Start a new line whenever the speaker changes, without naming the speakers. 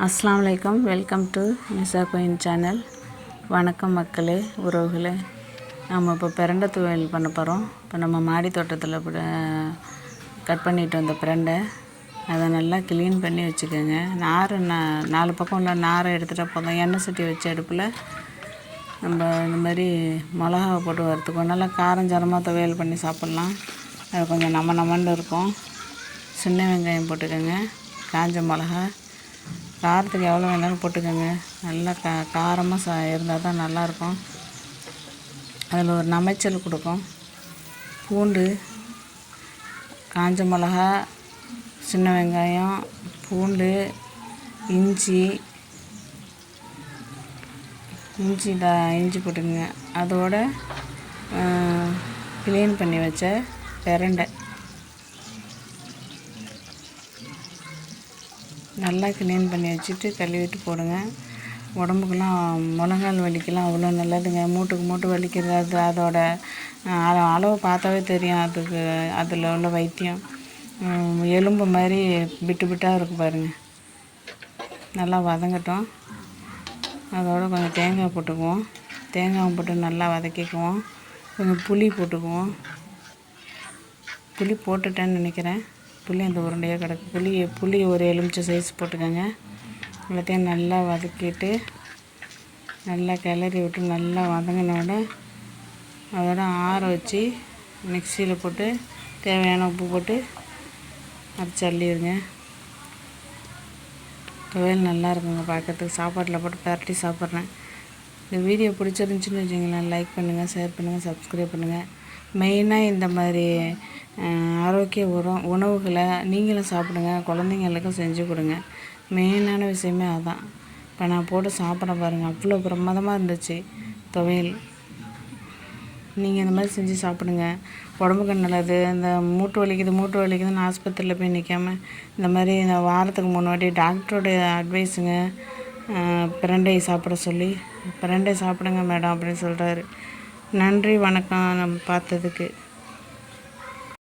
அஸ்ஸலாமு அலைக்கும். Welcome to Nisa queen channel. வணக்கம் மக்களே, உறவுகளே. நம்ம இப்போ பிரண்டை துவையல் பண்ண போகிறோம். இப்போ நம்ம மாடி தோட்டத்தில் கட் பண்ணிட்டு வந்த பிரண்டை அதை நல்லா க்ளீன் பண்ணி வச்சுக்கோங்க. நாலு பக்கம் உள்ள நாரை எடுத்துகிட்டா போதும். எண்ணெய் சட்டி வச்ச அடுப்பில் நம்ம இந்த மாதிரி மிளகாவை போட்டு வறுத்துக்குவோம். நல்லா காரஞ்சாரமாக துவையல் பண்ணி சாப்பிட்லாம். அது கொஞ்சம் நம்மன்னு இருக்கும். சின்ன வெங்காயம் போட்டுக்கோங்க, காஞ்ச மிளகா, காரத்துக்கு எவ்வளோ வேணாலும் போட்டுக்கோங்க. நல்லா காரமாக இருந்தால் தான் நல்லாயிருக்கும். அதில் ஒரு நமைச்சல் கொடுக்கும். பூண்டு, காஞ்ச மிளகா, சின்ன வெங்காயம், பூண்டு, இஞ்சி போட்டுக்கோங்க. அதோட க்ளீன் பண்ணி வச்ச பிரண்டை நல்லா க்ளீன் பண்ணி வச்சுட்டு கழுவிட்டு போடுங்க. உடம்புக்கெல்லாம் முழங்கால் வலிக்கெல்லாம் அவ்வளோ நல்லதுங்க. மூட்டு வலிக்கிறது அதோட அளவு பார்த்தாவே தெரியும். அதில் உள்ள வைத்தியம் எலும்பு மாதிரி பிட்டாக இருக்குது பாருங்கள். நல்லா வதங்கட்டும். அதோட கொஞ்சம் தேங்காய் போட்டுக்குவோம். தேங்காய் போட்டு நல்லா வதக்கிக்குவோம். கொஞ்சம் புளி போட்டுக்குவோம். புளி போட்டுட்டேன்னு நினைக்கிறேன். புளி அந்த உருண்டையாக கிடக்கு. புளி ஒரு எலுமிச்சை சைஸ் போட்டுக்கோங்க. எல்லாத்தையும் நல்லா வதக்கிட்டு நல்லா கிளறி விட்டு நல்லா வதங்கினோட அதோட ஆற வச்சு மிக்சியில் போட்டு தேவையான உப்பு போட்டு அரைச்சி அள்ளிடுங்க. துவையல் நல்லா இருக்குங்க பார்க்கறதுக்கு. சாப்பாட்டில் போட்டு பரட்டி சாப்பிட்றேன். இந்த வீடியோ பிடிச்சிருந்துச்சின்னு வச்சுங்களேன், லைக் பண்ணுங்கள், ஷேர் பண்ணுங்கள், சப்ஸ்கிரைப் பண்ணுங்கள். மெயினாக இந்த மாதிரி ஆரோக்கிய உணவுகளை நீங்களும் சாப்பிடுங்க, குழந்தைங்களுக்கும் செஞ்சு கொடுங்க. மெயினான விஷயமே அதுதான். இப்போ நான் போட்டு சாப்பிட பாருங்கள், அவ்வளோ பிரமாதமாக இருந்துச்சு துவையல். நீங்கள் இந்த மாதிரி செஞ்சு சாப்பிடுங்க, உடம்புக்கு நல்லது. இந்த மூட்டு வலிக்குதுன்னு ஆஸ்பத்திரியில் போய் நிற்காமல் இந்த மாதிரி இந்த வாரத்துக்கு 3 வாட்டி டாக்டரோடைய அட்வைஸுங்க. பிரண்டை சாப்பிட சொல்லி, பிரண்டை சாப்பிடுங்க மேடம் அப்படின்னு சொல்கிறாரு. நன்றி, வணக்கம் நம்ம பார்த்ததுக்கு.